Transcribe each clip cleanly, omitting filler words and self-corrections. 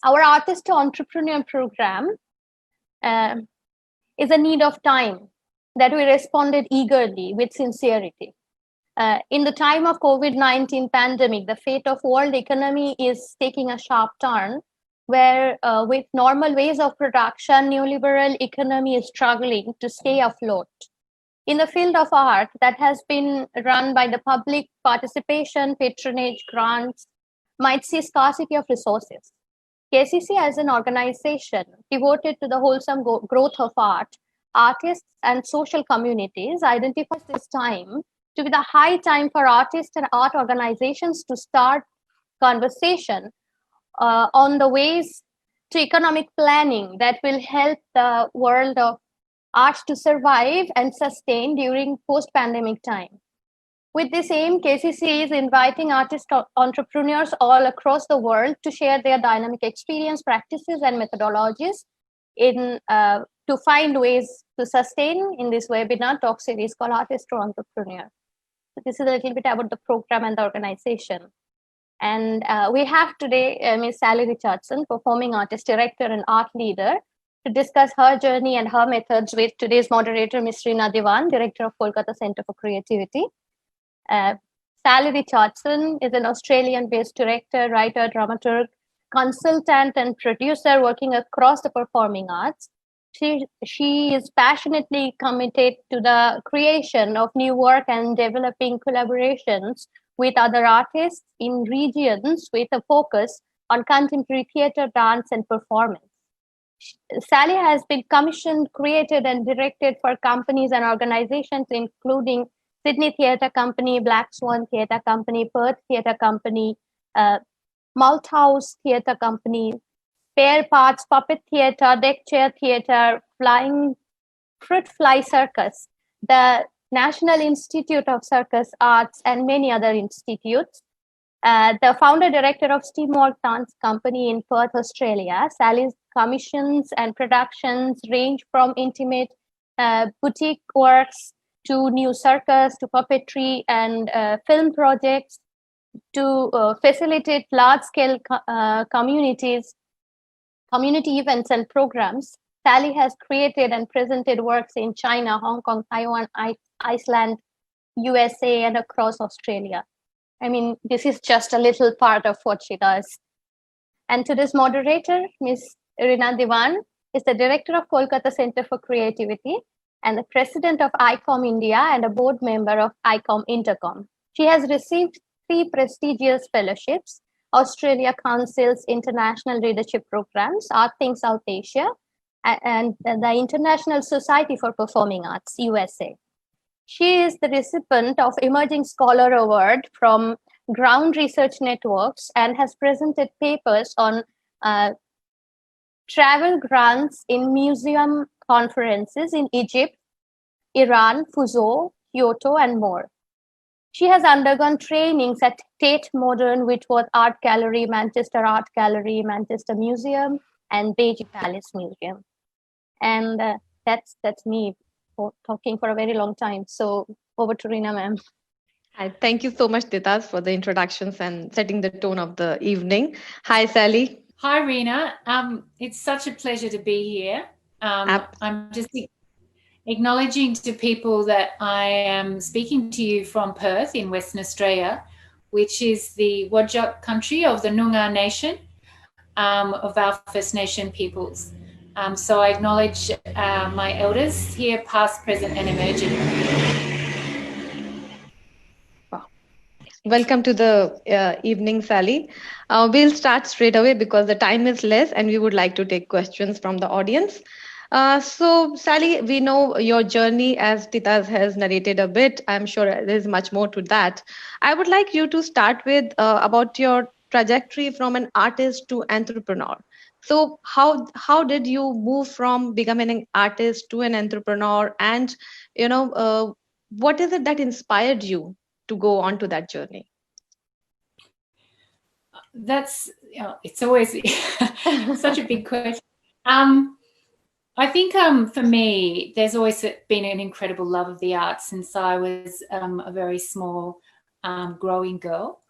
Our Artist to Entrepreneur program is a need of time that we responded eagerly with sincerity. In the time of COVID-19 pandemic, the fate of world economy is taking a sharp turn, where with normal ways of production, neoliberal economy is struggling to stay afloat. In the field of art that has been run by the public participation, patronage, grants, might see scarcity of resources. KCC as an organization devoted to the wholesome growth of art, artists and social communities identifies this time to be the high time for artists and art organizations to start conversation on the ways to economic planning that will help the world of art to survive and sustain during post-pandemic time. With this aim, KCC is inviting artist entrepreneurs all across the world to share their dynamic experience, practices, and methodologies to find ways to sustain in this webinar talk series called Artist to Entrepreneur. So this is a little bit about the program and the organization. And we have today Ms. Sally Richardson, performing artist, director, and art leader, to discuss her journey and her methods with today's moderator, Ms. Reena Dewan, director of Kolkata Centre for Creativity. Sally Richardson is an Australian-based director, writer, dramaturg, consultant, and producer working across the performing arts. She is passionately committed to the creation of new work and developing collaborations with other artists in regions with a focus on contemporary theatre, dance, and performance. Sally has been commissioned, created, and directed for companies and organizations including Sydney Theatre Company, Black Swan Theatre Company, Perth Theatre Company, Malthouse Theatre Company, Spare Parts Puppet Theatre, Deck Chair Theatre, Flying Fruit Fly Circus, the National Institute of Circus Arts, and many other institutes. The founder director of Steamworks Arts Company in Perth, Australia. Sally's commissions and productions range from intimate boutique works to new circus, to puppetry and film projects, to facilitate large-scale community events and programs. Sally has created and presented works in China, Hong Kong, Taiwan, Iceland, USA, and across Australia. I mean, this is just a little part of what she does. And today's moderator, Ms. Reena Dewan, is the director of Kolkata Centre for Creativity and the president of ICOM India and a board member of ICOM Intercom. She has received 3 prestigious fellowships: Australia Council's International Leadership Programs, Art Think South Asia, and the International Society for Performing Arts, USA. She is the recipient of Emerging Scholar Award from Ground Research Networks and has presented papers on travel grants in museum conferences in Egypt, Iran, Fuzhou, Kyoto, and more. She has undergone trainings at Tate Modern, Whitworth Art Gallery, Manchester Art Gallery, Manchester Museum, and Beijing Palace Museum. And that's me talking for a very long time. So over to Reena, ma'am. Hi, thank you so much, Titas, for the introductions and setting the tone of the evening. Hi, Sally. Hi, Reena. It's such a pleasure to be here. I'm just acknowledging to people that I am speaking to you from Perth in Western Australia, which is the Whadjuk country of the Noongar Nation, of our First Nation peoples. So I acknowledge my elders here, past, present, and emerging. Wow. Welcome to the evening, Sally. We'll start straight away because the time is less and we would like to take questions from the audience. So, Sally, we know your journey, as Titas has narrated a bit. I'm sure there's much more to that. I would like you to start with about your trajectory from an artist to entrepreneur. So how did you move from becoming an artist to an entrepreneur? And, what is it that inspired you to go on to that journey? That's, it's always such a big question. I think for me, there's always been an incredible love of the arts since I was a very small growing girl.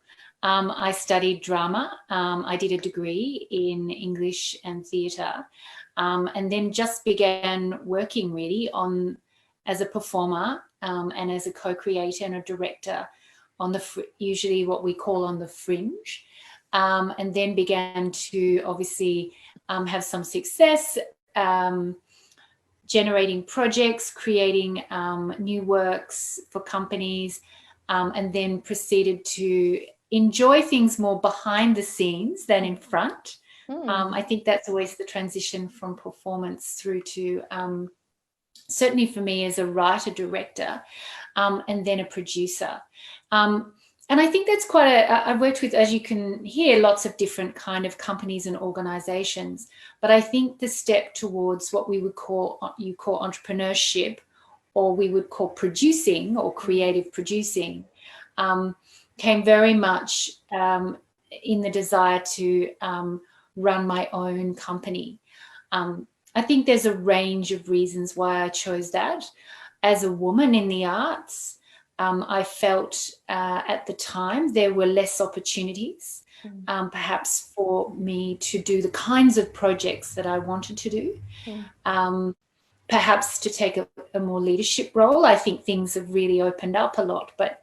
I studied drama. I did a degree in English and theatre, and then just began working really on as a performer and as a co-creator and a director on the usually what we call on the fringe, and then began to obviously have some success. Generating projects, creating new works for companies, and then proceeded to enjoy things more behind the scenes than in front. I think that's always the transition from performance through to, certainly for me as a writer, director, and then a producer. And I think that's I've worked with, as you can hear, lots of different kind of companies and organizations. But I think the step towards what we would call entrepreneurship, or we would call producing or creative producing, came very much in the desire to run my own company. I think there's a range of reasons why I chose that. As a woman in the arts, I felt at the time there were less opportunities, perhaps for me to do the kinds of projects that I wanted to do, perhaps to take a more leadership role. I think things have really opened up a lot, but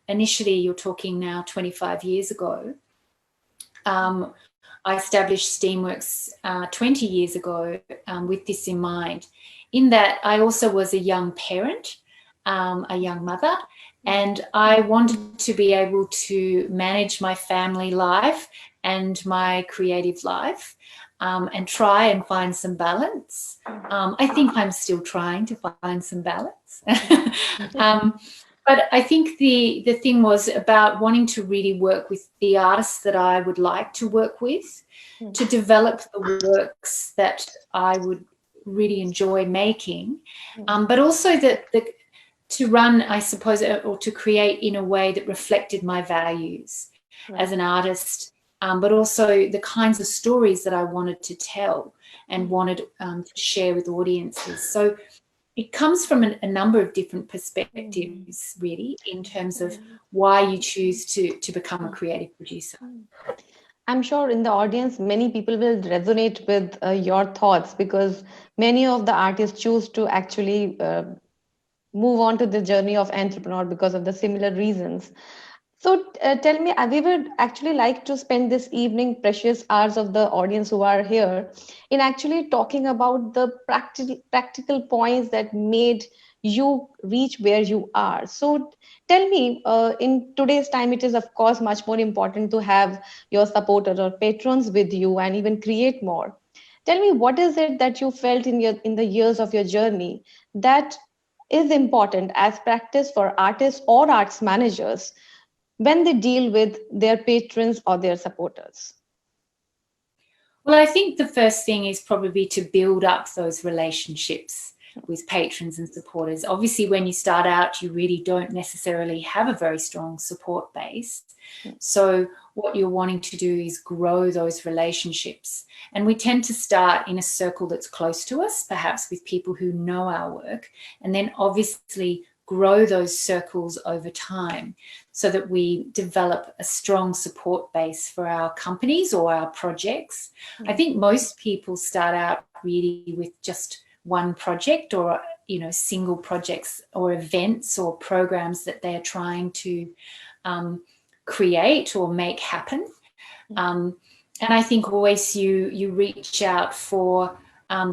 initially, you're talking now 25 years ago, I established Steamworks 20 years ago with this in mind, in that I also was a young parent, a young mother, and I wanted to be able to manage my family life and my creative life, and try and find some balance. I think I'm still trying to find some balance. But I think the thing was about wanting to really work with the artists that I would like to work with, to develop the works that I would really enjoy making, but also to run, I suppose, or to create in a way that reflected my values as an artist, but also the kinds of stories that I wanted to tell and wanted to share with audiences. So it comes from a number of different perspectives, really, in terms of why you choose to become a creative producer. I'm sure in the audience, many people will resonate with your thoughts, because many of the artists choose to actually move on to the journey of entrepreneur because of the similar reasons. So tell me, we would actually like to spend this evening, precious hours of the audience who are here, in actually talking about the practical points that made you reach where you are. So tell me, in today's time, it is of course much more important to have your supporters or patrons with you and even create more. Tell me, what is it that you felt in the years of your journey that is important as practice for artists or arts managers when they deal with their patrons or their supporters? Well, I think the first thing is probably to build up those relationships with patrons and supporters. Obviously, when you start out, you really don't necessarily have a very strong support base. So what you're wanting to do is grow those relationships. And we tend to start in a circle that's close to us, perhaps with people who know our work, and then obviously grow those circles over time so that we develop a strong support base for our companies or our projects. I think most people start out really with just one project, or single projects or events or programs that they're trying to create or make happen. And I think always you reach out for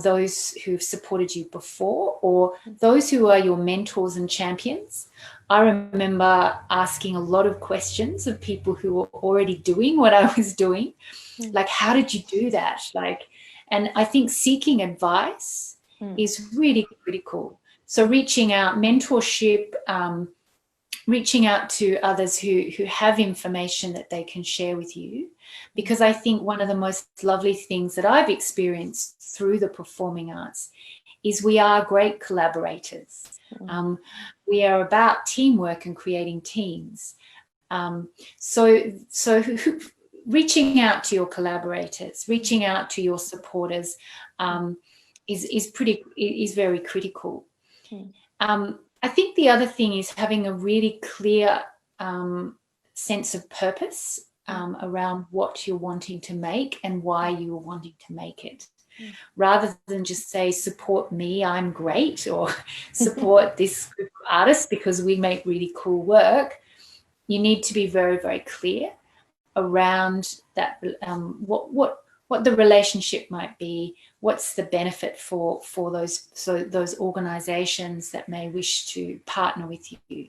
those who've supported you before, or those who are your mentors and champions. I remember asking a lot of questions of people who were already doing what I was doing, like, how did you do that? And I think seeking advice is really critical. So reaching out, mentorship, reaching out to others who have information that they can share with you, because I think one of the most lovely things that I've experienced through the performing arts is we are great collaborators. We are about teamwork and creating teams. So reaching out to your collaborators, reaching out to your supporters, is very critical. I think the other thing is having a really clear sense of purpose around what you're wanting to make and why you're wanting to make it, rather than just say, support me, I'm great, or support this group of artists because we make really cool work. You need to be very, very clear around that, what the relationship might be, what's the benefit for those organizations that may wish to partner with you.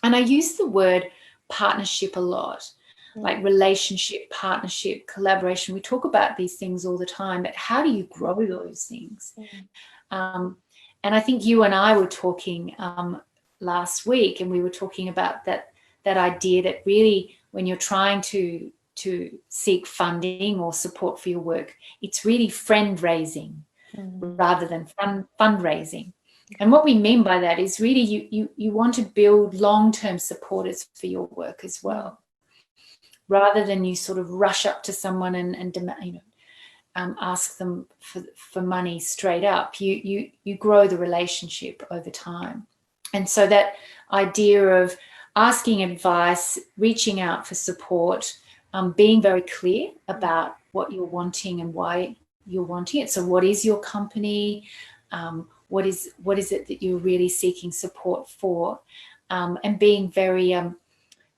And I use the word partnership a lot, like relationship, partnership, collaboration. We talk about these things all the time, but how do you grow those things? And I think you and I were talking last week, and we were talking about that idea that really, when you're trying to seek funding or support for your work, it's really friend raising rather than fundraising. And what we mean by that is really you want to build long-term supporters for your work as well, rather than you sort of rush up to someone and demand, ask them for money straight up. You grow the relationship over time. And so that idea of asking advice, reaching out for support, being very clear about what you're wanting and why you're wanting it. So what is your company? What is it that you're really seeking support for? And being very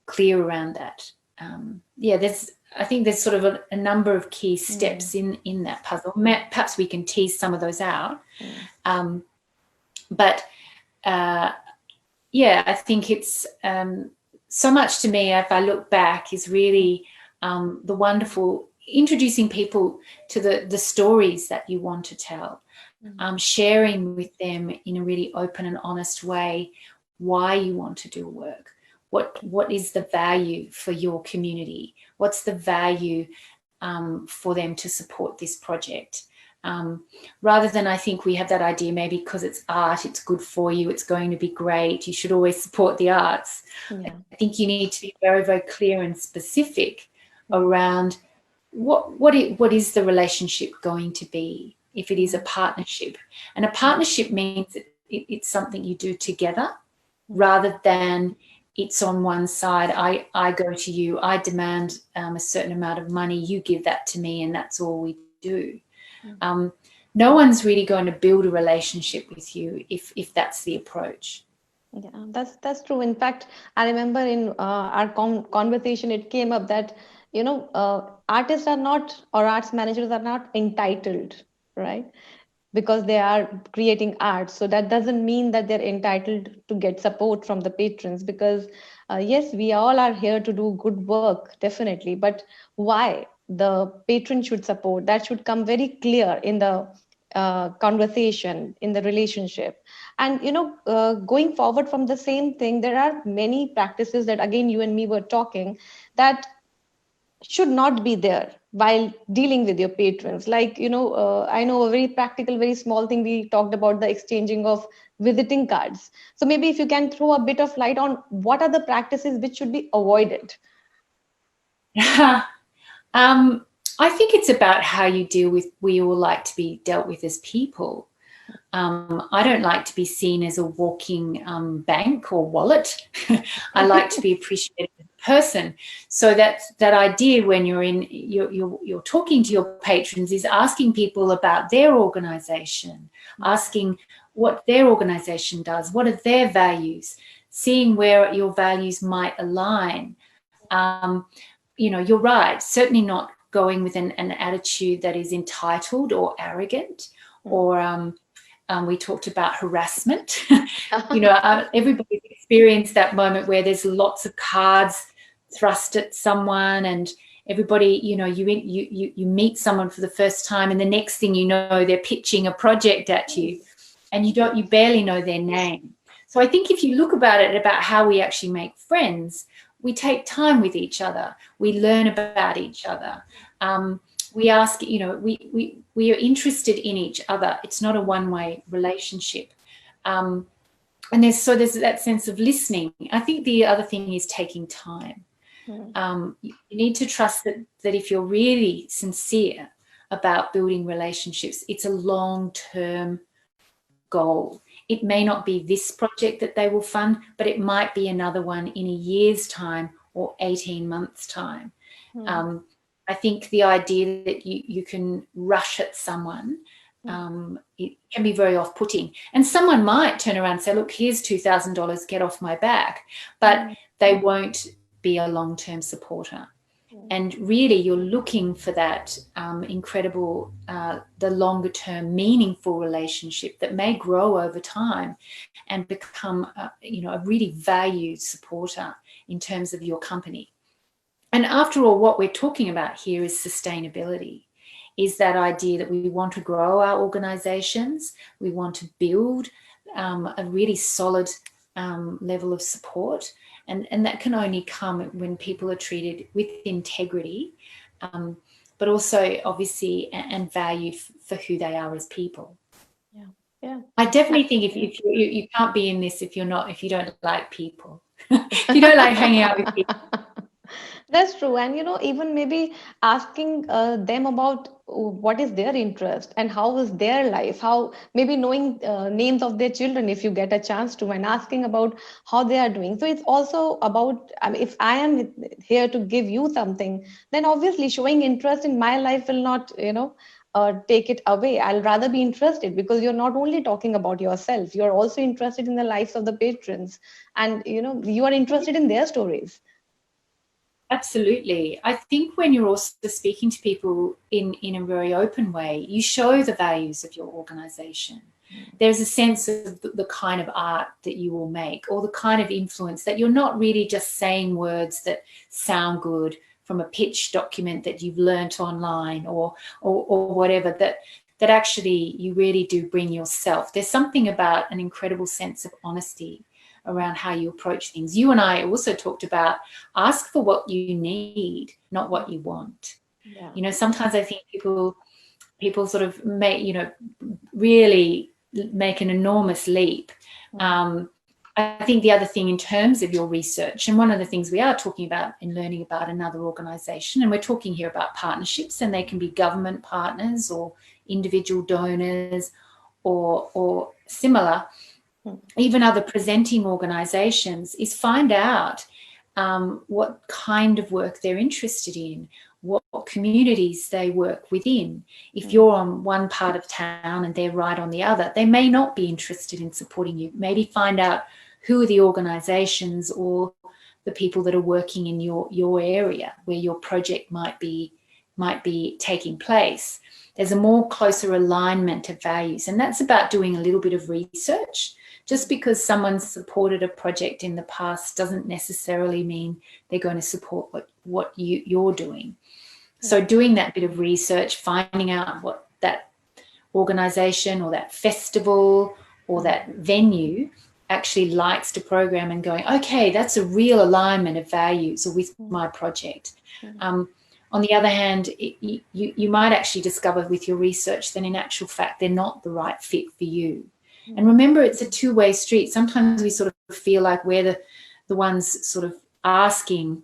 clear around that. I think there's sort of a number of key steps in that puzzle. Perhaps we can tease some of those out. But I think it's so much to me, if I look back, is really the wonderful introducing people to the stories that you want to tell, sharing with them in a really open and honest way why you want to do work, what is the value for your community, what's the value for them to support this project. Rather than, I think we have that idea, maybe because it's art, it's good for you, it's going to be great, you should always support the arts. I think you need to be very, very clear and specific around what is the relationship going to be if it is a partnership. And a partnership means that it's something you do together, rather than it's on one side. I go to you, I demand a certain amount of money, you give that to me, and that's all we do. No one's really going to build a relationship with you if that's the approach. Yeah, that's true. In fact, I remember in our conversation, it came up that, artists are not, or arts managers are not entitled, right? Because they are creating art. So that doesn't mean that they're entitled to get support from the patrons, because yes, we all are here to do good work, definitely. But why the patron should support, that should come very clear in the conversation, in the relationship. And, going forward from the same thing, there are many practices that, again, you and me were talking, that should not be there while dealing with your patrons. Like, I know a very practical, very small thing. We talked about the exchanging of visiting cards. So maybe if you can throw a bit of light on what are the practices which should be avoided. I think it's about how you deal with, we all like to be dealt with as people. I don't like to be seen as a walking bank or wallet. I like to be appreciated as a person. So that idea when you're talking to your patrons is asking people about their organisation, asking what their organisation does, what are their values, seeing where your values might align. You're right, certainly not going with an attitude that is entitled or arrogant, or we talked about harassment. Everybody's experienced that moment where there's lots of cards thrust at someone, and everybody, you meet someone for the first time, and the next thing you know, they're pitching a project at you, and you barely know their name. So I think if you look about how we actually make friends, we take time with each other. We learn about each other. We ask, we are interested in each other. It's not a one-way relationship. And there's that sense of listening. I think the other thing is taking time. You need to trust that if you're really sincere about building relationships. It's a long-term goal. It may not be this project that they will fund, but it might be another one in a year's time or 18 months' time. I think the idea that you can rush at someone, it can be very off-putting. And someone might turn around and say, look, here's $2,000, get off my back. But they won't be a long-term supporter. And really, you're looking for that incredible, the longer-term, meaningful relationship that may grow over time and become, a really valued supporter in terms of your company. And after all, what we're talking about here is sustainability, is that idea that we want to grow our organisations, we want to build a really solid level of support. And that can only come when people are treated with integrity, but also obviously and value for who they are as people. Yeah. I definitely think if you can't be in this if you don't like people, if you don't like hanging out with people. That's true. And, even maybe asking them about what is their interest and how is their life, how maybe knowing names of their children if you get a chance to, and asking about how they are doing. So it's also about, if I am here to give you something, then obviously showing interest in my life will not, take it away. I'll rather be interested because you're not only talking about yourself, you're also interested in the lives of the patrons, and, you are interested in their stories. Absolutely. I think when you're also speaking to people in a very open way, you show the values of your organisation. There's a sense of the kind of art that you will make, or the kind of influence that you're not really just saying words that sound good from a pitch document that you've learnt online or whatever, that actually you really do bring yourself. There's something about an incredible sense of honesty around how you approach things. You and I also talked about ask for what you need, not what you want. Yeah. Sometimes I think people sort of really make an enormous leap. I think the other thing in terms of your research, and one of the things we are talking about in learning about another organisation, and we're talking here about partnerships, and they can be government partners or individual donors or similar, even other presenting organisations, is find out what kind of work they're interested in, what communities they work within. If you're on one part of town and they're right on the other, they may not be interested in supporting you. Maybe find out who are the organisations or the people that are working in your area where your project might be taking place. There's a more closer alignment of values, and that's about doing a little bit of research. Just because someone's supported a project in the past doesn't necessarily mean they're going to support what you're doing. So doing that bit of research, finding out what that organisation or that festival or that venue actually likes to program, and going, okay, that's a real alignment of values with my project. On the other hand, you might actually discover with your research that in actual fact they're not the right fit for you. And remember, it's a two-way street. Sometimes we sort of feel like we're the ones sort of asking,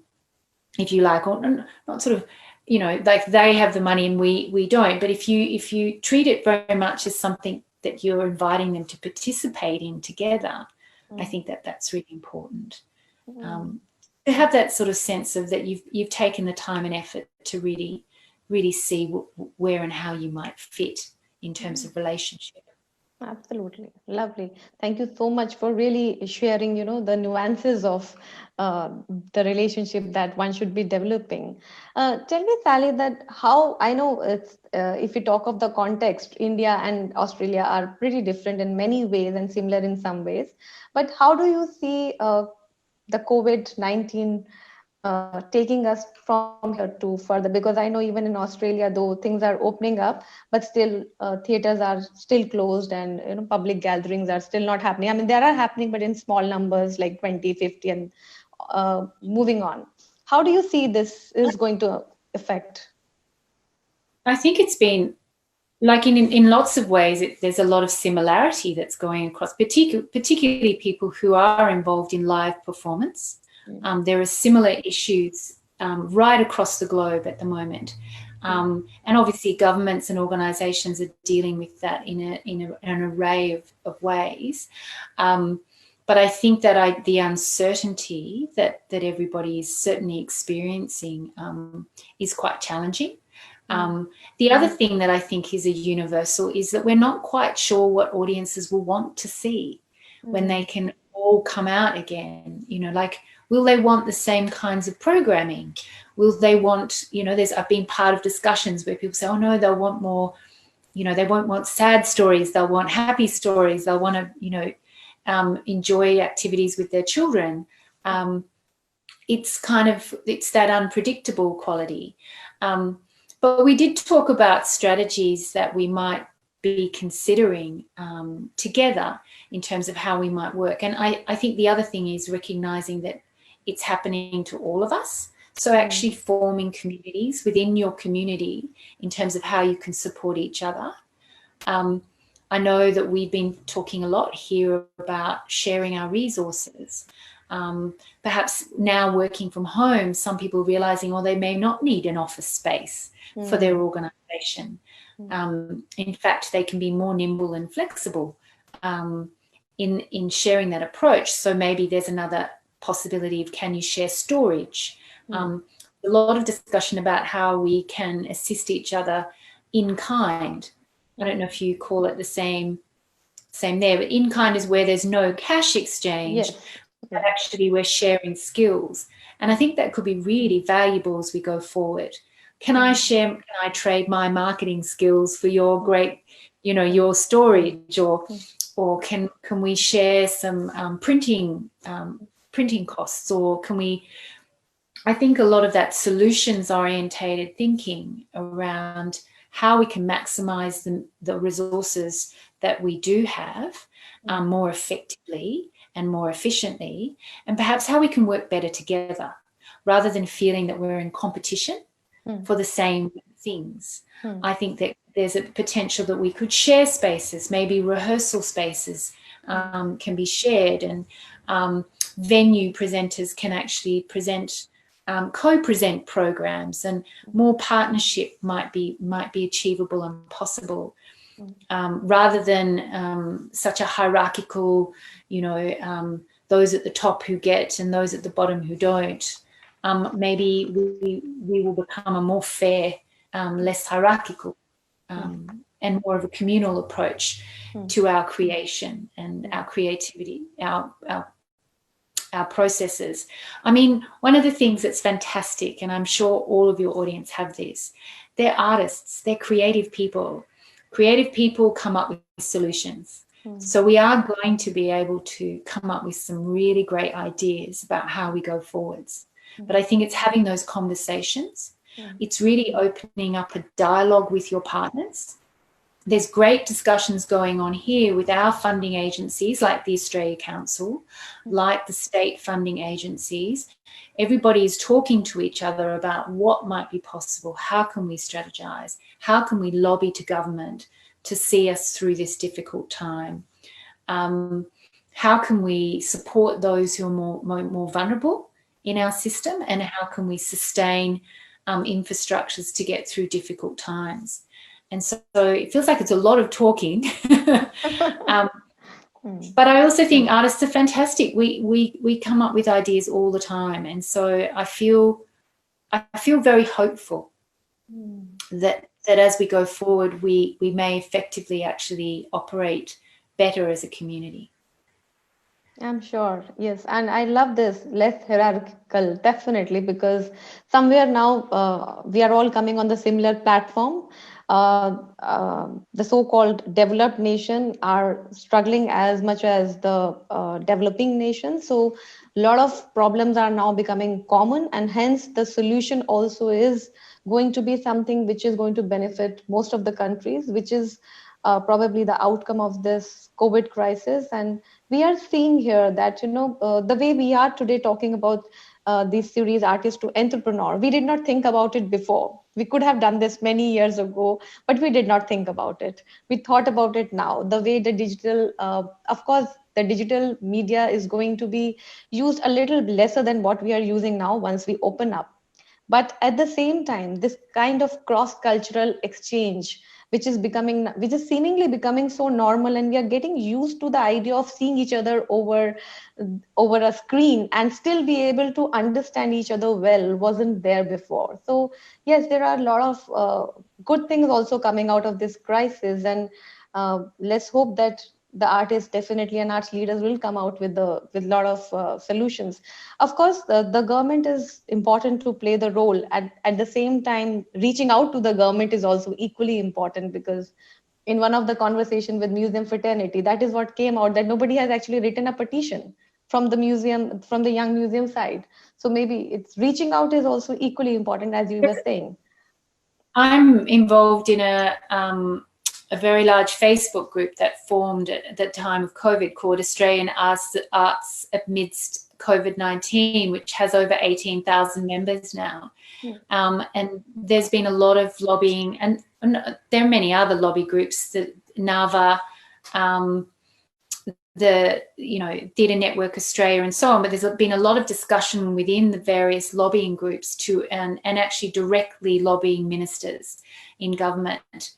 if you like, or not sort of, like they have the money and we don't. But if you treat it very much as something that you're inviting them to participate in together, I think that's really important. To have that sort of sense of that you've taken the time and effort to really, really see where and how you might fit in terms of relationship. Absolutely. Lovely. Thank you so much for really sharing, the nuances of the relationship that one should be developing. Tell me, Sally, that how, I know it's, if we talk of the context, India and Australia are pretty different in many ways and similar in some ways. But how do you see the COVID-19 taking us from here to further? Because I know even in Australia, though things are opening up, but still theaters are still closed, and public gatherings are still not happening. I mean, they are happening, but in small numbers, like 20, 50, and moving on. How do you see this is going to affect? I think it's been, like in lots of ways, there's a lot of similarity that's going across, particularly people who are involved in live performance. There are similar issues right across the globe at the moment. And obviously governments and organisations are dealing with that in an array of ways. But I think that the uncertainty that everybody is certainly experiencing is quite challenging. The other thing that I think is a universal is that we're not quite sure what audiences will want to see when they can all come out again. You know, like, will they want the same kinds of programming? Will they want, you know, I've been part of discussions where people say, oh no, they'll want more, you know, they won't want sad stories, they'll want happy stories, they'll want to, you know, enjoy activities with their children. It's that unpredictable quality. But we did talk about strategies that we might be considering together in terms of how we might work. And I think the other thing is recognizing that it's happening to all of us. So actually forming communities within your community in terms of how you can support each other. I know that we've been talking a lot here about sharing our resources. Perhaps now working from home, some people realizing, they may not need an office space for their organisation. In fact, they can be more nimble and flexible in sharing that approach. So maybe there's another possibility of, can you share storage? A lot of discussion about how we can assist each other in kind. I don't know if you call it the same there, but in kind is where there's no cash exchange, but actually we're sharing skills. And I think that could be really valuable as we go forward. Can I trade my marketing skills for your great, you know, your storage, or can we share some printing costs, or can we? I think a lot of that solutions orientated thinking around how we can maximize the resources that we do have more effectively and more efficiently, and perhaps how we can work better together rather than feeling that we're in competition for the same things. I think that there's a potential that we could share spaces, maybe rehearsal spaces can be shared, and venue presenters can actually co-present programs, and more partnership might be achievable and possible, rather than such a hierarchical, you know, those at the top who get and those at the bottom who don't. Maybe we will become a more fair, less hierarchical, and more of a communal approach to our creation and our creativity, our processes. I mean, one of the things that's fantastic, and I'm sure all of your audience have this, they're artists, they're creative people. Creative people come up with solutions. So we are going to be able to come up with some really great ideas about how we go forwards. But I think it's having those conversations. It's really opening up a dialogue with your partners. There's great discussions going on here with our funding agencies like the Australia Council, like the state funding agencies. Everybody is talking to each other about what might be possible. How can we strategize? How can we lobby to government to see us through this difficult time? How can we support those who are more vulnerable in our system? And how can we sustain infrastructures to get through difficult times? And so it feels like it's a lot of talking. But I also think artists are fantastic. We come up with ideas all the time. And so I feel very hopeful that as we go forward, we may effectively actually operate better as a community. I'm sure, yes. And I love this, less hierarchical, definitely, because somewhere now we are all coming on the similar platform. The so-called developed nation are struggling as much as the developing nation. So a lot of problems are now becoming common, and hence the solution also is going to be something which is going to benefit most of the countries, which is probably the outcome of this COVID crisis. And we are seeing here that, you know, the way we are today talking about this series, Artist to Entrepreneur, we did not think about it before. We could have done this many years ago, but we did not think about it. We thought about it now. The way the digital, of course, the digital media is going to be used a little lesser than what we are using now once we open up. But at the same time, this kind of cross-cultural exchange, which is seemingly becoming so normal, and we are getting used to the idea of seeing each other over a screen and still be able to understand each other well, wasn't there before. So yes, there are a lot of good things also coming out of this crisis, and let's hope that the artists definitely and arts leaders will come out with a lot of solutions. Of course, the government is important to play the role. At the same time, reaching out to the government is also equally important, because in one of the conversation with museum fraternity, that is what came out, that nobody has actually written a petition from the museum, from the young museum side. So maybe it's reaching out is also equally important, as you were saying. I'm involved in a very large Facebook group that formed at the time of COVID called Australian Arts Amidst COVID-19, which has over 18,000 members now. And there's been a lot of lobbying, and there are many other lobby groups, the NAVA, the Theatre Network Australia and so on, but there's been a lot of discussion within the various lobbying groups and actually directly lobbying ministers in government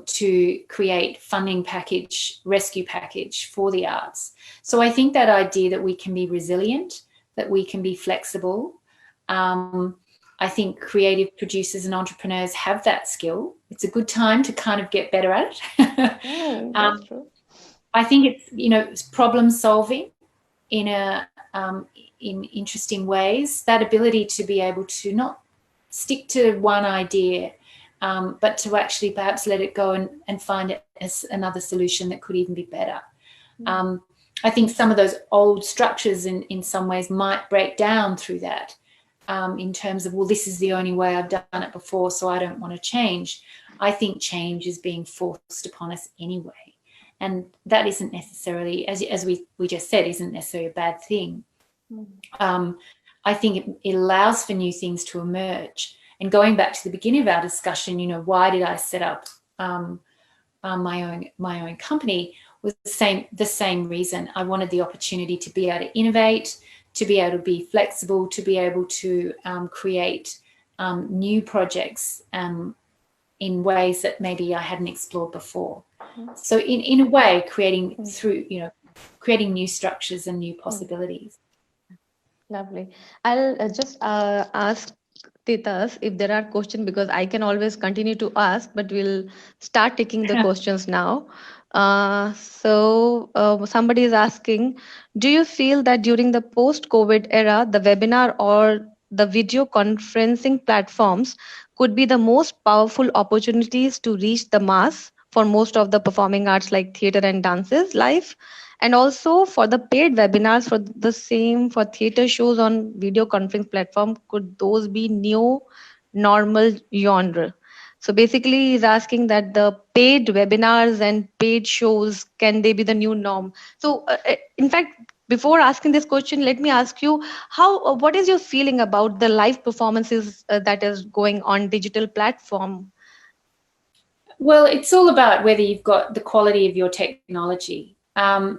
to create funding package, rescue package for the arts. So I think that idea that we can be resilient, that we can be flexible, I think creative producers and entrepreneurs have that skill. It's a good time to kind of get better at it. That's true. I think it's problem solving in interesting ways. That ability to be able to not stick to one idea, but to actually perhaps let it go and find it as another solution that could even be better. I think some of those old structures in some ways might break down through that, in terms of, well, this is the only way I've done it before, so I don't want to change. I think change is being forced upon us anyway. And that isn't necessarily, as we just said, isn't necessarily a bad thing. I think it allows for new things to emerge. And going back to the beginning of our discussion, why did I set up my own company, was the same reason. I wanted the opportunity to be able to innovate, to be able to be flexible, to be able to create new projects in ways that maybe I hadn't explored before. So in a way, creating new structures and new possibilities. Lovely. I'll just ask Titas if there are questions, because I can always continue to ask, but we'll start taking the questions now. So somebody is asking, do you feel that during the post-COVID era, the webinar or the video conferencing platforms could be the most powerful opportunities to reach the mass for most of the performing arts like theater and dances live? And also for the paid webinars for theater shows on video conference platform, could those be new normal genre? So basically he's asking that the paid webinars and paid shows, can they be the new norm? So in fact, before asking this question, let me ask you, what is your feeling about the live performances that is going on digital platform? Well, it's all about whether you've got the quality of your technology.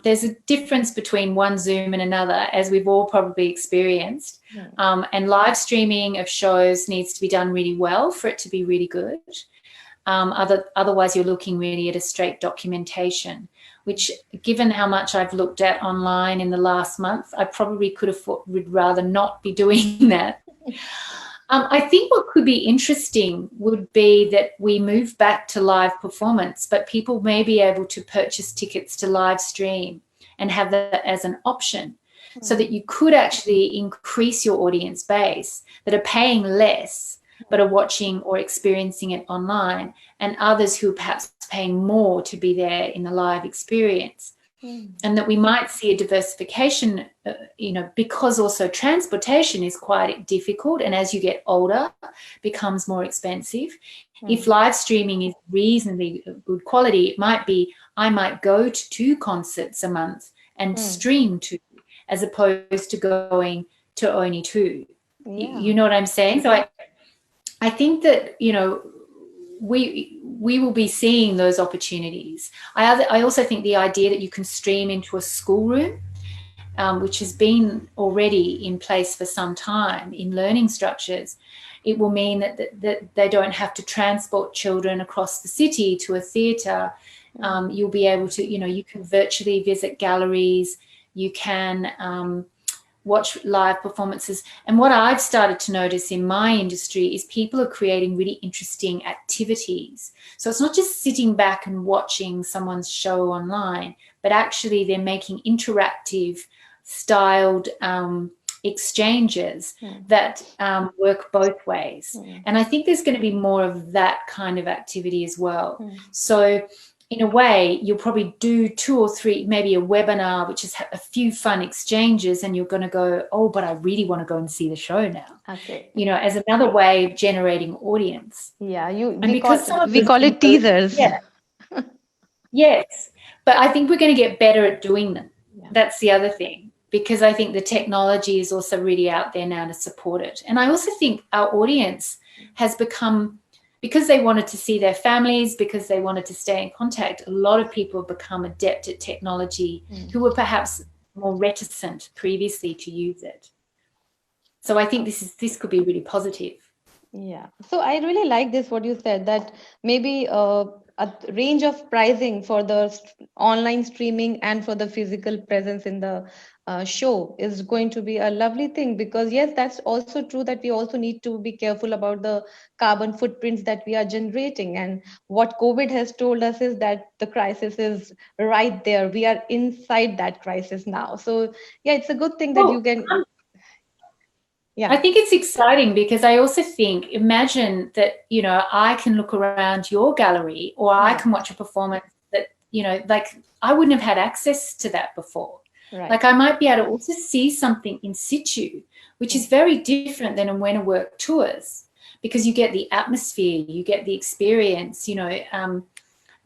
There's a difference between one Zoom and another, as we've all probably experienced. And live streaming of shows needs to be done really well for it to be really good. Otherwise, you're looking really at a straight documentation, which, given how much I've looked at online in the last month, I probably would rather not be doing that. I think what could be interesting would be that we move back to live performance, but people may be able to purchase tickets to live stream and have that as an option, so that you could actually increase your audience base that are paying less but are watching or experiencing it online, and others who are perhaps paying more to be there in the live experience. And that we might see a diversification, because also transportation is quite difficult, and as you get older, becomes more expensive. If live streaming is reasonably good quality, it might be I might go to 2 concerts a month and stream 2, as opposed to going to only 2. You know what I'm saying? So I think that, we will be seeing those opportunities. I also think the idea that you can stream into a schoolroom which has been already in place for some time in learning structures, it will mean that they don't have to transport children across the city to a theatre. You'll be able to, you can virtually visit galleries, you can watch live performances. And what I've started to notice in my industry is people are creating really interesting activities. So it's not just sitting back and watching someone's show online, but actually they're making interactive, styled exchanges that work both ways. And I think there's going to be more of that kind of activity as well. So in a way, you'll probably do 2 or 3, maybe a webinar, which is a few fun exchanges, and you're going to go, oh, but I really want to go and see the show now. Okay. As another way of generating audience. Yeah, we call it teasers. Yeah. Yes, but I think we're going to get better at doing them. Yeah. That's the other thing, because I think the technology is also really out there now to support it. And I also think our audience has become, because they wanted to see their families, because they wanted to stay in contact, a lot of people have become adept at technology who were perhaps more reticent previously to use it. So I think this could be really positive. Yeah. So I really like this, what you said, that maybe a range of pricing for the online streaming and for the physical presence in the show is going to be a lovely thing, because yes, that's also true that we also need to be careful about the carbon footprints that we are generating. And what COVID has told us is that the crisis is right there. We are inside that crisis now. So yeah, it's a good thing that you can. Yeah. I think it's exciting, because I also think, imagine that, I can look around your gallery, or I can watch a performance that, like I wouldn't have had access to that before. Right. Like I might be able to also see something in situ, which is very different than when a work tours, because you get the atmosphere, you get the experience, I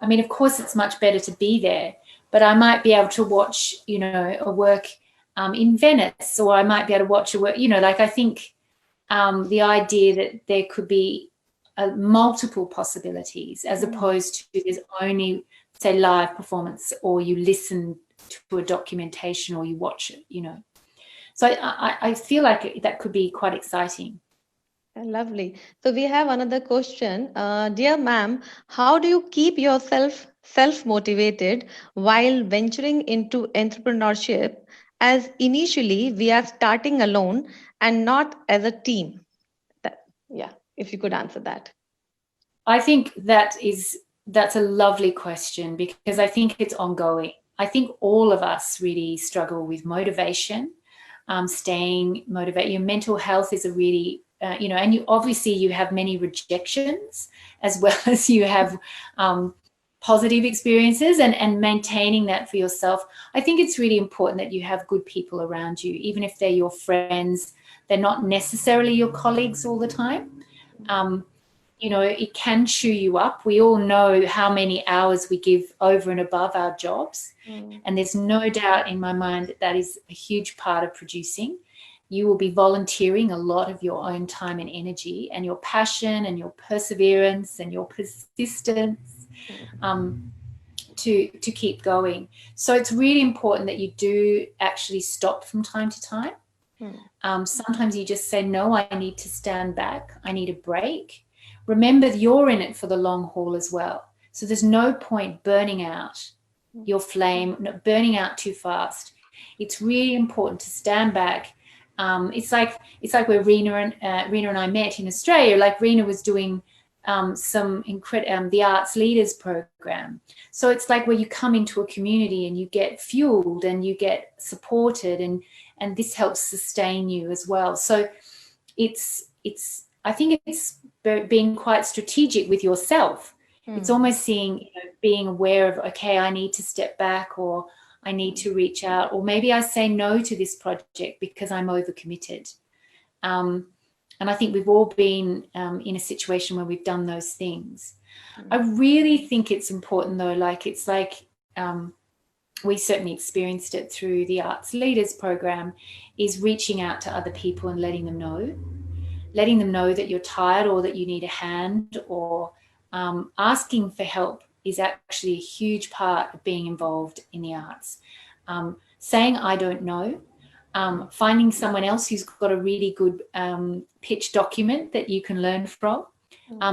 mean, of course it's much better to be there, but I might be able to watch, a work in Venice, or I might be able to watch a work, like I think the idea that there could be multiple possibilities, as opposed to there's only, say, live performance, or you listen to a documentation, or you watch it, So I feel like that could be quite exciting. Lovely. So we have another question. Dear ma'am, how do you keep yourself self-motivated while venturing into entrepreneurship, as initially we are starting alone and not as a team? If you could answer that. I think that's a lovely question, because I think it's ongoing. I think all of us really struggle with motivation, staying motivated. Your mental health is a really, and you have many rejections, as well as you have positive experiences, and maintaining that for yourself. I think it's really important that you have good people around you, even if they're your friends. They're not necessarily your colleagues all the time. It can chew you up. We all know how many hours we give over and above our jobs. And there's no doubt in my mind that is a huge part of producing. You will be volunteering a lot of your own time and energy, and your passion and your perseverance and your persistence to keep going. So it's really important that you do actually stop from time to time. Sometimes you just say, no, I need to stand back. I need a break. Remember, you're in it for the long haul as well. So there's no point burning out your flame, burning out too fast. It's really important to stand back. It's like where Reena and I met in Australia. Like Reena was doing the Arts Leaders program. So it's like where you come into a community and you get fueled and you get supported, and this helps sustain you as well. So I think it's being quite strategic with yourself. It's almost being aware of, okay, I need to step back, or I need to reach out, or maybe I say no to this project because I'm overcommitted. And I think we've all been in a situation where we've done those things. I really think it's important, though, we certainly experienced it through the Arts Leaders program, is reaching out to other people and letting them know that you're tired, or that you need a hand, or asking for help is actually a huge part of being involved in the arts. Saying I don't know finding someone else who's got a really good pitch document that you can learn from,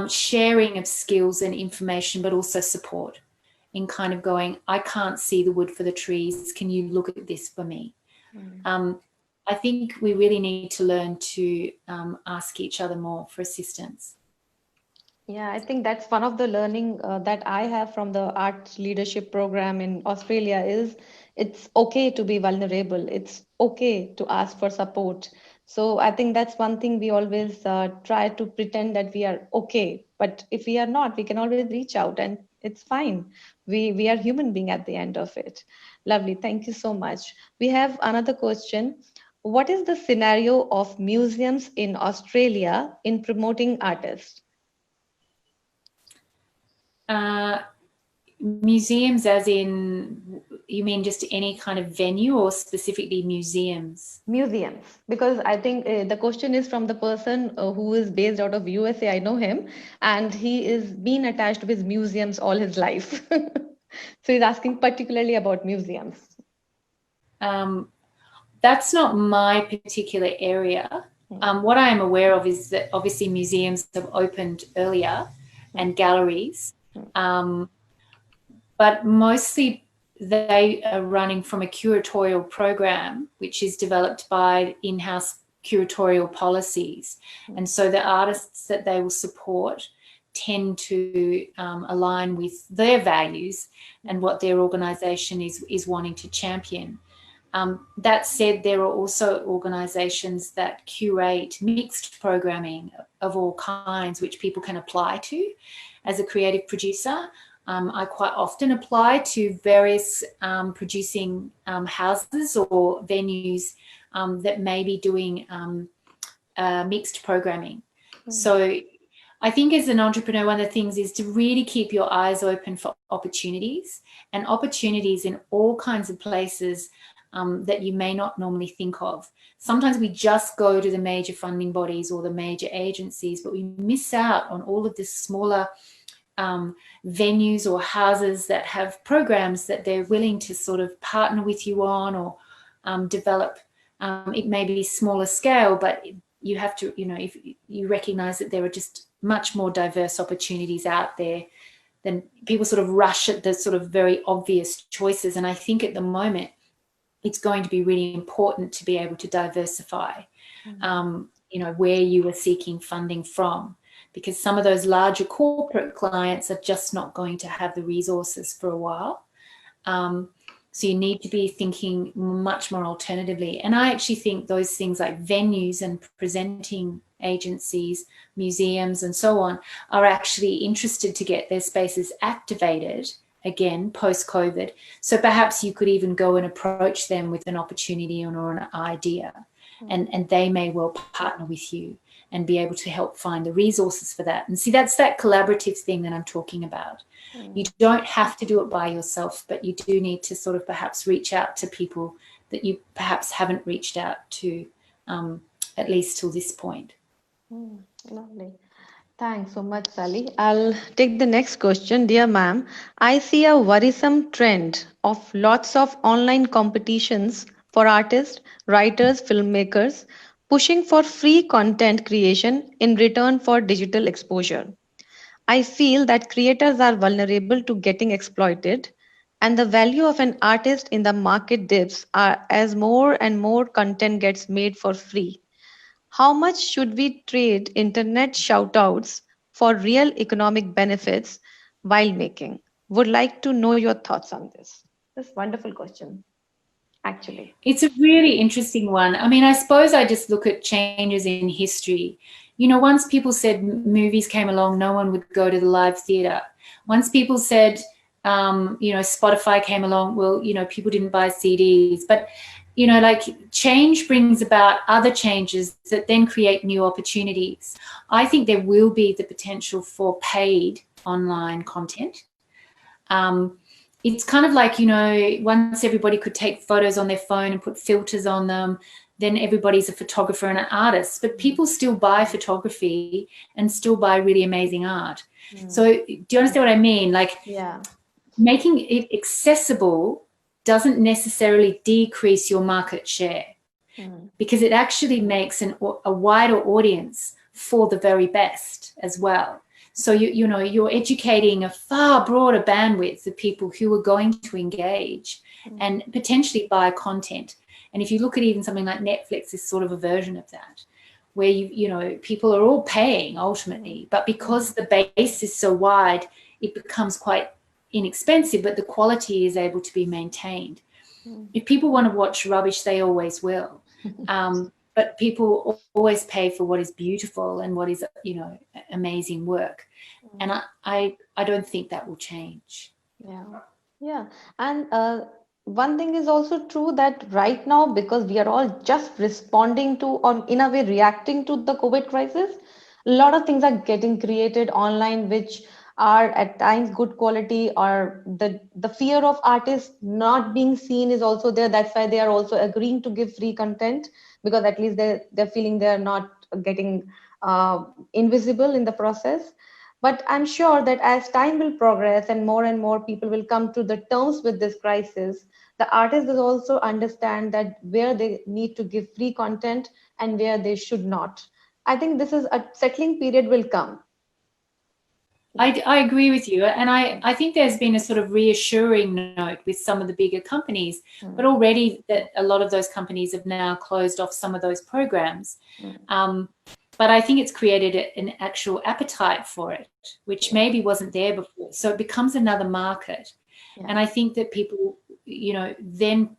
sharing of skills and information, but also support in kind of going, I can't see the wood for the trees. Can you look at this for me? I think we really need to learn to ask each other more for assistance. Yeah, I think that's one of the learning that I have from the art leadership program in Australia is it's okay to be vulnerable. It's okay to ask for support. So I think that's one thing we always try to pretend that we are okay. But if we are not, we can always reach out and it's fine. We are human being at the end of it. Lovely. Thank you so much. We have another question. What is the scenario of museums in Australia in promoting artists? Museums as in, you mean just any kind of venue or specifically museums? Museums, because I think the question is from the person who is based out of USA. I know him and he is been attached with museums all his life. So he's asking particularly about museums. That's not my particular area. What I am aware of is that obviously museums have opened earlier and galleries, but mostly they are running from a curatorial program, which is developed by in-house curatorial policies. And so the artists that they will support tend to align with their values and what their organisation is wanting to champion. That said, there are also organisations that curate mixed programming of all kinds, which people can apply to. As a creative producer, I quite often apply to various producing houses or venues that may be doing mixed programming. So I think as an entrepreneur, one of the things is to really keep your eyes open for opportunities, and opportunities in all kinds of places that you may not normally think of. Sometimes we just go to the major funding bodies or the major agencies, but we miss out on all of the smaller venues or houses that have programs that they're willing to sort of partner with you on or develop. It may be smaller scale, but you have to, if you recognize that there are just much more diverse opportunities out there, then people sort of rush at the sort of very obvious choices. And I think at the moment, it's going to be really important to be able to diversify, where you are seeking funding from, because some of those larger corporate clients are just not going to have the resources for a while. So you need to be thinking much more alternatively. And I actually think those things like venues and presenting agencies, museums and so on are actually interested to get their spaces activated again post-COVID. So perhaps you could even go and approach them with an opportunity or an idea, and they may well partner with you and be able to help find the resources for that. And see, that's that collaborative thing that I'm talking about. You don't have to do it by yourself, but you do need to sort of perhaps reach out to people that you perhaps haven't reached out to, at least till this point. Lovely. Thanks so much, Sally. I'll take the next question. Dear ma'am, I see a worrisome trend of lots of online competitions for artists, writers, filmmakers, pushing for free content creation in return for digital exposure. I feel that creators are vulnerable to getting exploited, and the value of an artist in the market dips as more and more content gets made for free. How much should we trade internet shoutouts for real economic benefits while making? Would like to know your thoughts on this. This wonderful question, actually. It's a really interesting one. I mean, I suppose I just look at changes in history. Once people said movies came along, no one would go to the live theatre. Once people said, Spotify came along, well, people didn't buy CDs. But, change brings about other changes that then create new opportunities. I think there will be the potential for paid online content. It's kind of like, once everybody could take photos on their phone and put filters on them, then everybody's a photographer and an artist. But people still buy photography and still buy really amazing art. So do you understand what I mean? Making it accessible doesn't necessarily decrease your market share. because it actually makes a wider audience for the very best as well. So you're educating a far broader bandwidth of people who are going to engage and potentially buy content. And if you look at even something like Netflix, is sort of a version of that, where people are all paying ultimately, but because the base is so wide, it becomes quite inexpensive, but the quality is able to be maintained. If people want to watch rubbish, they always will. But people always pay for what is beautiful and what is, amazing work. And I don't think that will change. Yeah. And one thing is also true that right now, because we are all just responding to, or in a way reacting to the COVID crisis, a lot of things are getting created online, which are at times good quality, or the fear of artists not being seen is also there. That's why they are also agreeing to give free content, because at least they're feeling they're not getting invisible in the process. But I'm sure that as time will progress and more people will come to the terms with this crisis, the artists will also understand that where they need to give free content and where they should not. I think this is a settling period will come. I agree with you. And I think there's been a sort of reassuring note with some of the bigger companies, but already that a lot of those companies have now closed off some of those programs. But I think it's created an actual appetite for it, which maybe wasn't there before. So it becomes another market. And I think that people, then,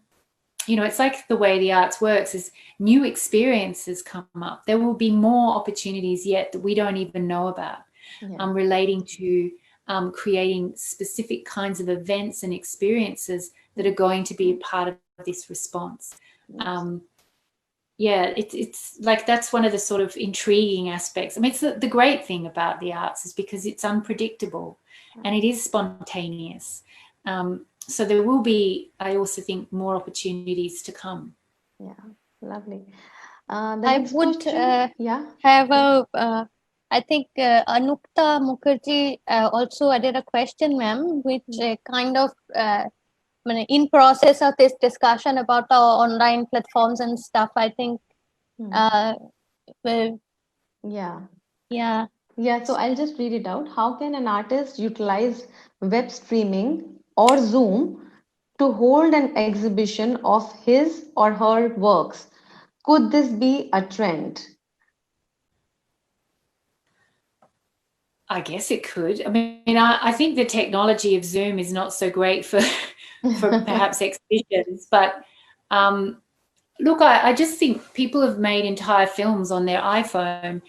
it's like the way the arts works is new experiences come up. There will be more opportunities yet that we don't even know about, relating to creating specific kinds of events and experiences that are going to be a part of this response. It's like that's one of the sort of intriguing aspects. I mean, it's the great thing about the arts is because it's unpredictable and it is spontaneous. So there will be, I also think, more opportunities to come. Yeah, lovely. I would have I think Anukta Mukherjee also added a question, ma'am, which kind of in process of this discussion about the online platforms and stuff, I think. So I'll just read it out. How can an artist utilize web streaming or Zoom to hold an exhibition of his or her works? Could this be a trend? I guess it could. I mean, I think the technology of Zoom is not so great for perhaps exhibitions, but look, I just think people have made entire films on their iPhone.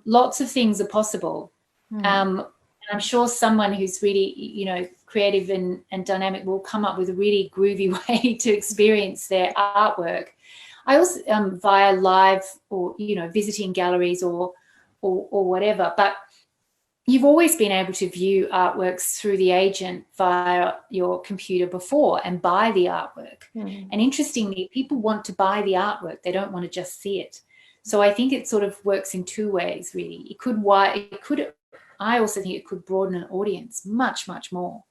Lots of things are possible. I'm sure someone who's really, creative and dynamic will come up with a really groovy way to experience their artwork. I also via live or visiting galleries or whatever, but you've always been able to view artworks through the agent via your computer before and buy the artwork. And interestingly, people want to buy the artwork. They don't want to just see it. So I think it sort of works in two ways, really. I also think it could broaden an audience much, much more.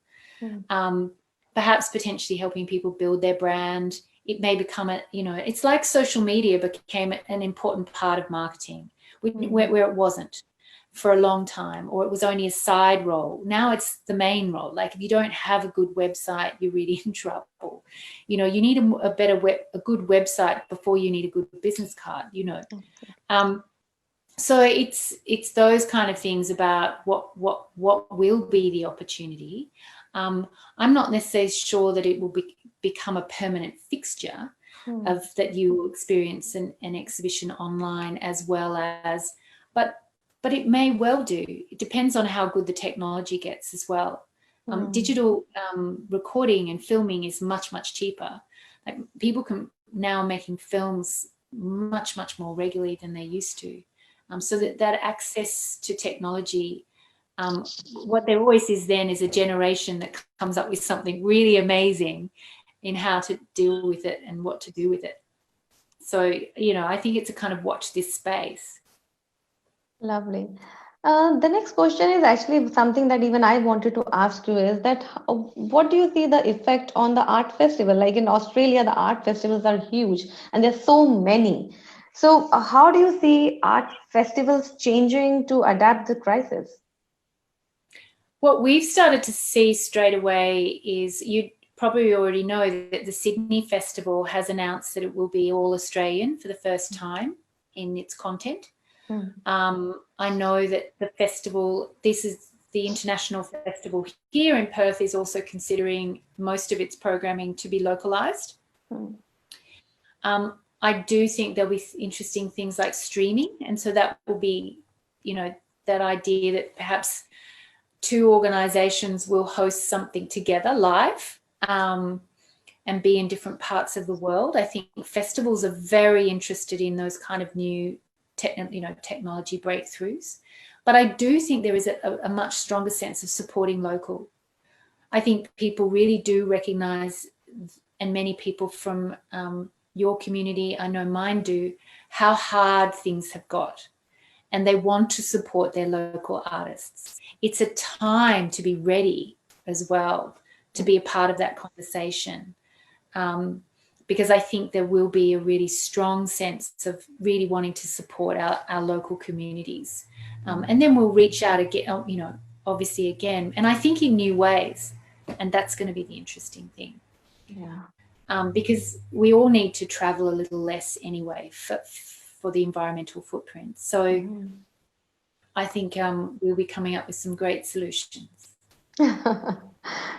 Perhaps potentially helping people build their brand. It may become it's like social media became an important part of marketing where it wasn't for a long time, or it was only a side role. Now it's the main role. Like if you don't have a good website, you're really in trouble. You need a good website before you need a good business card. So it's those kind of things about what will be the opportunity. I'm not necessarily sure that it will become a permanent fixture of that you will experience an exhibition online as well as, but it may well do. It depends on how good the technology gets as well. Digital recording and filming is much, much cheaper. Like people can now making films much, much more regularly than they used to. So that access to technology, what there always is then is a generation that comes up with something really amazing in how to deal with it and what to do with it. So, I think it's a kind of watch this space. Lovely. The next question is actually something that even I wanted to ask you is that what do you see the effect on the art festival? Like in Australia, the art festivals are huge and there's so many. So, how do you see art festivals changing to adapt the crisis? What we've started to see straight away is, you probably already know that the Sydney Festival has announced that it will be all Australian for the first time in its content. I know that the festival, this is the international festival here in Perth, is also considering most of its programming to be localised. I do think there'll be interesting things like streaming, and so that will be, you know, that idea that perhaps two organisations will host something together live and be in different parts of the world. I think festivals are very interested in those kind of new technology breakthroughs. But I do think there is a much stronger sense of supporting local. I think people really do recognise, and many people from your community, I know mine do, how hard things have got. And they want to support their local artists. It's a time to be ready as well, to be a part of that conversation. Because I think there will be a really strong sense of really wanting to support our local communities. And then we'll reach out again, you know, obviously again, and I think in new ways. And that's going to be the interesting thing. Yeah. Because we all need to travel a little less anyway for the environmental footprint. So I think we'll be coming up with some great solutions.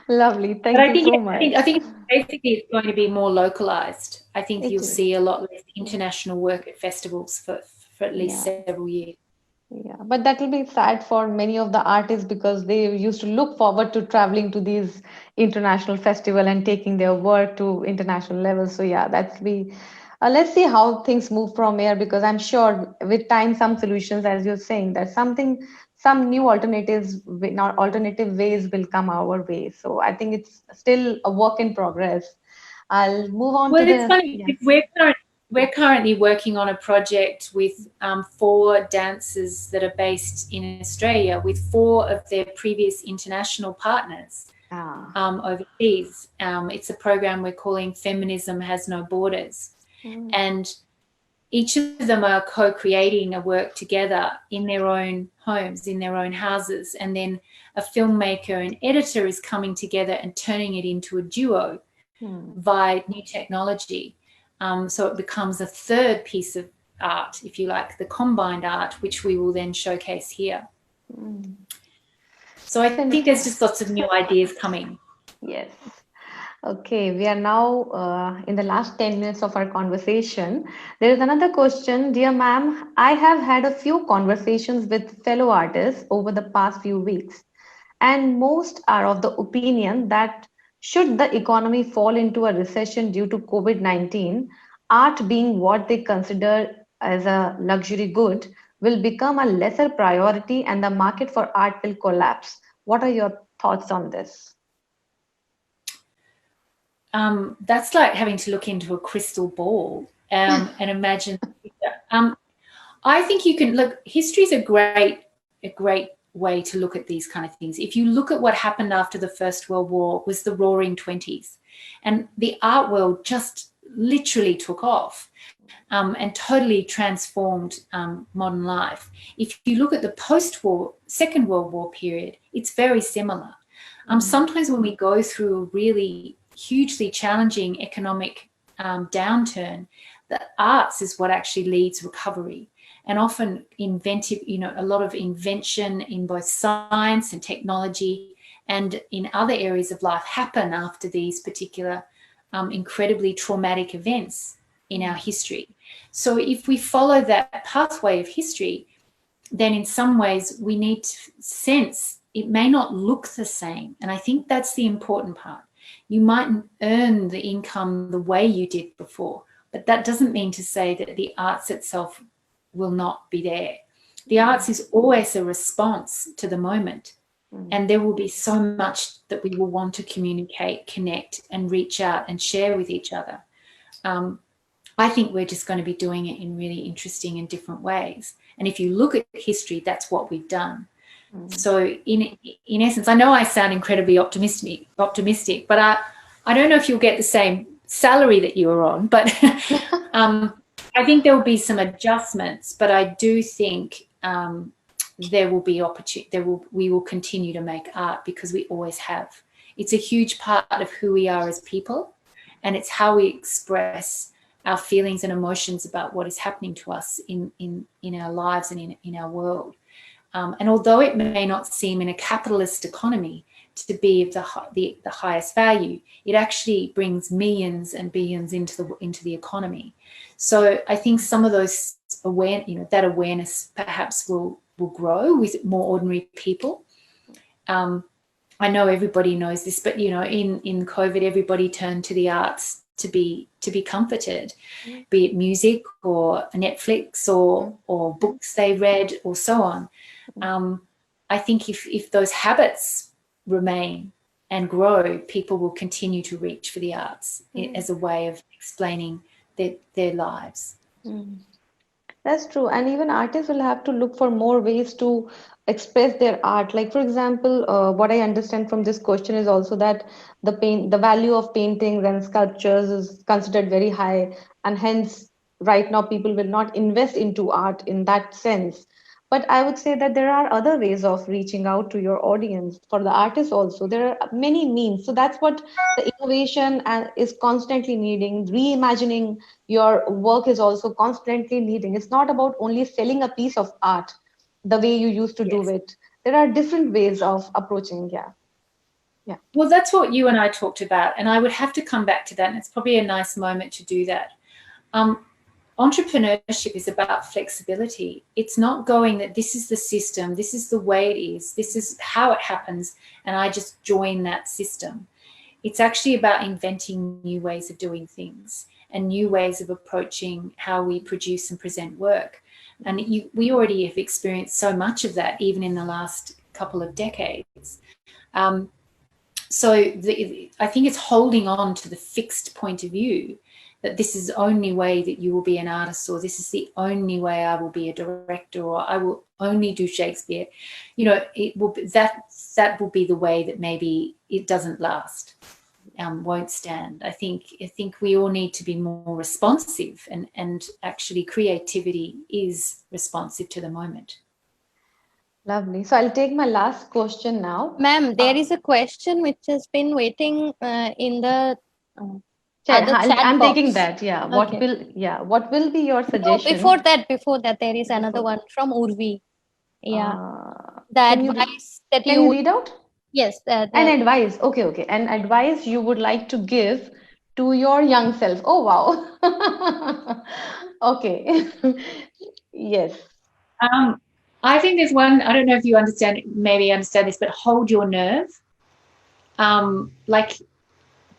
Lovely. Thank you so much. I think basically it's going to be more localized. I think you'll see a lot less international work at festivals for at least several years. Yeah, but that will be sad for many of the artists because they used to look forward to traveling to these international festival and taking their work to international levels. So yeah, that's be. Let's see how things move from here, because I'm sure with time some solutions, as you're saying, that some new alternative ways will come our way. So I think it's still a work in progress. I'll move on to it's funny. Yeah. We're currently working on a project with 4 dancers that are based in Australia with 4 of their previous international partners overseas. It's a program we're calling Feminism Has No Borders. And each of them are co-creating a work together in their own homes, in their own houses. And then a filmmaker and editor is coming together and turning it into a duo via new technology. So it becomes a third piece of art, if you like, the combined art, which we will then showcase here. So I think there's just lots of new ideas coming. Yes. Okay, we are now in the last 10 minutes of our conversation. There is another question. Dear ma'am, I have had a few conversations with fellow artists over the past few weeks, and most are of the opinion that should the economy fall into a recession due to COVID-19, art being what they consider as a luxury good will become a lesser priority and the market for art will collapse. What are your thoughts on this? That's like having to look into a crystal ball and imagine. I think you can look. History is a great way to look at these kind of things. If you look at what happened after the First World War, was the Roaring Twenties, and the art world just literally took off and totally transformed modern life. If you look at the post-war Second World War period, it's very similar. Sometimes when we go through a really hugely challenging economic downturn, the arts is what actually leads recovery. And often inventive, a lot of invention in both science and technology and in other areas of life happen after these particular incredibly traumatic events in our history. So if we follow that pathway of history, then in some ways we need to sense it may not look the same. And I think that's the important part. You mightn't earn the income the way you did before, but that doesn't mean to say that the arts itself will not be there. The arts is always a response to the moment, and there will be so much that we will want to communicate, connect, and reach out and share with each other. I think we're just going to be doing it in really interesting and different ways. And if you look at history, that's what we've done. So in essence, I know I sound incredibly optimistic, but I don't know if you'll get the same salary that you were on, but I think there will be some adjustments, but I do think there will be we will continue to make art because we always have. It's a huge part of who we are as people, and it's how we express our feelings and emotions about what is happening to us in our lives and in our world. And although it may not seem in a capitalist economy to be of the highest value, it actually brings millions and billions into the economy. So I think some of those that awareness perhaps will grow with more ordinary people. I know everybody knows this, but in COVID, everybody turned to the arts to be comforted, be it music or Netflix or books they read or so on. I think if those habits remain and grow, people will continue to reach for the arts as a way of explaining their lives. That's true. And even artists will have to look for more ways to express their art. Like, for example, what I understand from this question is also that the value of paintings and sculptures is considered very high, and hence right now people will not invest into art in that sense. But I would say that there are other ways of reaching out to your audience for the artists also. There are many means. So that's what the innovation is constantly needing. Reimagining your work is also constantly needing. It's not about only selling a piece of art the way you used to do it. There are different ways of approaching. Yeah. Well, that's what you and I talked about, and I would have to come back to that, and it's probably a nice moment to do that. Entrepreneurship is about flexibility. It's not going that this is the system, this is the way it is, this is how it happens, and I just join that system. It's actually about inventing new ways of doing things and new ways of approaching how we produce and present work. And we already have experienced so much of that, even in the last couple of decades. So I think it's holding on to the fixed point of view that this is the only way that you will be an artist, or this is the only way I will be a director, or I will only do Shakespeare. It will be, that will be the way that maybe it doesn't last, won't stand. I think we all need to be more responsive, and actually creativity is responsive to the moment. Lovely. So I'll take my last question now. Ma'am, there is a question which has been waiting in the I'm taking that. Yeah. Okay. What will be your suggestion? No, before that, there is another one from Urvi. Yeah. The advice that you read out? Yes. An advice. Okay. An advice you would like to give to your young self. Oh, wow. Okay. Yes. I think there's one, I don't know if you understand this, but hold your nerve. Like,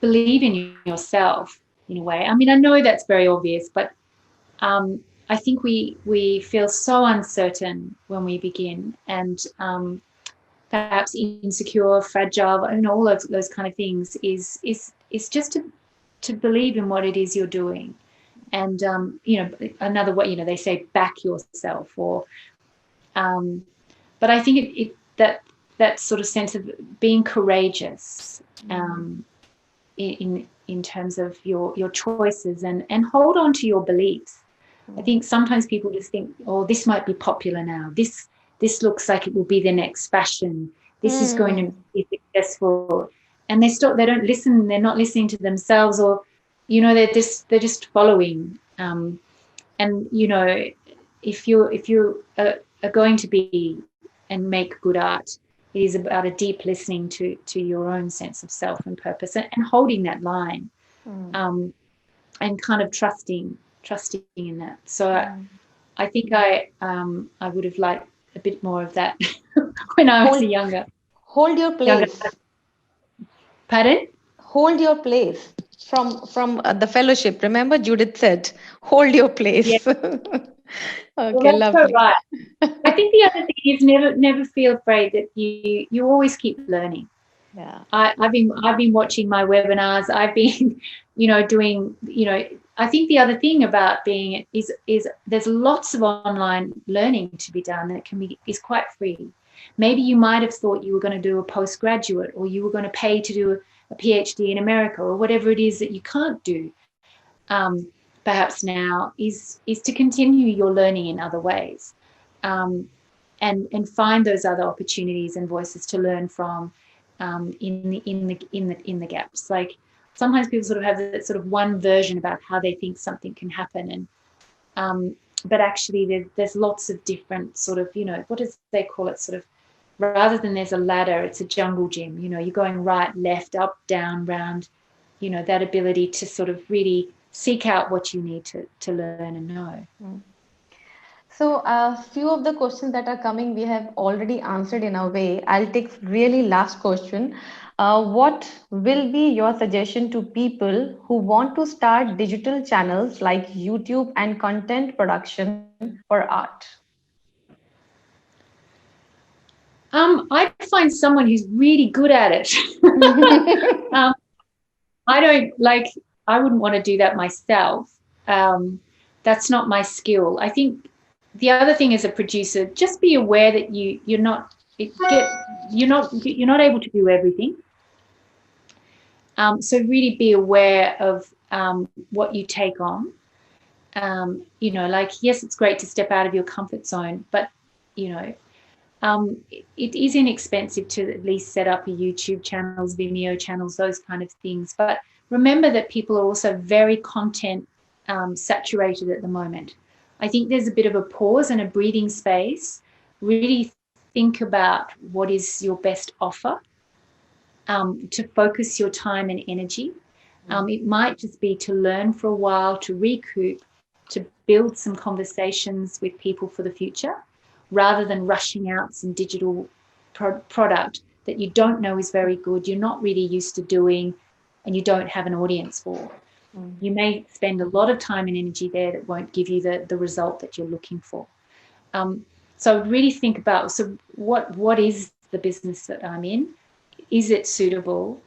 believe in yourself in a way. I mean, I know that's very obvious, but I think we feel so uncertain when we begin, and perhaps insecure, fragile, and all those kind of things is just to believe in what it is you're doing. And another way, they say back yourself, or but I think that sort of sense of being courageous in terms of your choices, and hold on to your beliefs. I think sometimes people just think, oh, this might be popular now. This looks like it will be the next fashion. This is going to be successful, and they don't listen. They're not listening to themselves, or they're just following. And if you are going to be and make good art, it is about a deep listening to your own sense of self and purpose, and holding that line, and kind of trusting in that. So I think I would have liked a bit more of that when I was younger. Hold your place. Pardon? Hold your place. From the fellowship, remember Judith said, hold your place. Yes. Okay, lovely. So right. I think the other thing is never feel afraid that you always keep learning. Yeah. I've been watching my webinars. I've been, doing, I think the other thing about being is there's lots of online learning to be done that is quite free. Maybe you might have thought you were going to do a postgraduate, or you were going to pay to do a PhD in America, or whatever it is that you can't do. Perhaps now is to continue your learning in other ways, and find those other opportunities and voices to learn from in the gaps. Like, sometimes people sort of have that sort of one version about how they think something can happen, and but actually there's lots of different sort of, what does they call it, sort of, rather than there's a ladder, it's a jungle gym. You're going right, left, up, down, round. That ability to sort of really seek out what you need to learn and know. So a few of the questions that are coming, we have already answered in a way. I'll take really last question. What will be your suggestion to people who want to start digital channels like YouTube and content production for art? I'd find someone who's really good at it. I wouldn't want to do that myself. That's not my skill. I think the other thing as a producer, just be aware that you're not able to do everything. So really be aware of what you take on. Yes, it's great to step out of your comfort zone, but it is inexpensive to at least set up a YouTube channels, Vimeo channels, those kind of things. But remember that people are also very content saturated at the moment. I think there's a bit of a pause and a breathing space. Really think about what is your best offer, to focus your time and energy. It might just be to learn for a while, to recoup, to build some conversations with people for the future, rather than rushing out some digital product that you don't know is very good, you're not really used to doing, and you don't have an audience for. You may spend a lot of time and energy there that won't give you the result that you're looking for. So really think about, so what is the business that I'm in? Is it suitable?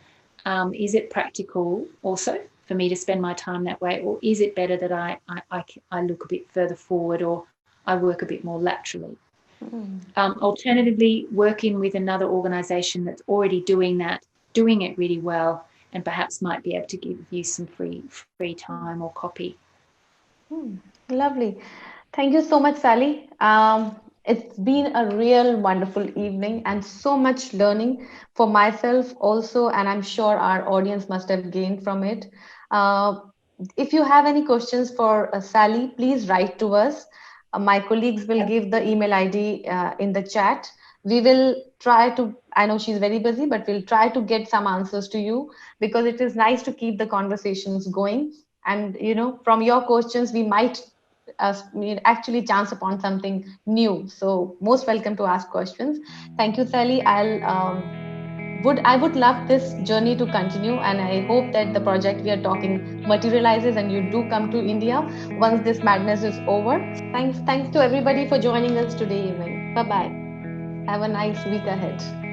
Is it practical also for me to spend my time that way? Or is it better that I look a bit further forward, or I work a bit more laterally? Alternatively, working with another organisation that's already doing it really well, and perhaps might be able to give you some free time or copy. Lovely. Thank you so much, Sally. It's been a real wonderful evening and so much learning for myself also, and I'm sure our audience must have gained from it. If you have any questions for Sally, please write to us. My colleagues will give the email ID in the chat. We will try to, I know she's very busy, but we'll try to get some answers to you, because it is nice to keep the conversations going. And, from your questions, we might actually chance upon something new. So most welcome to ask questions. Thank you, Sally. I would love this journey to continue, and I hope that the project we are talking materializes and you do come to India once this madness is over. Thanks to everybody for joining us today evening. Bye-bye. Have a nice week ahead.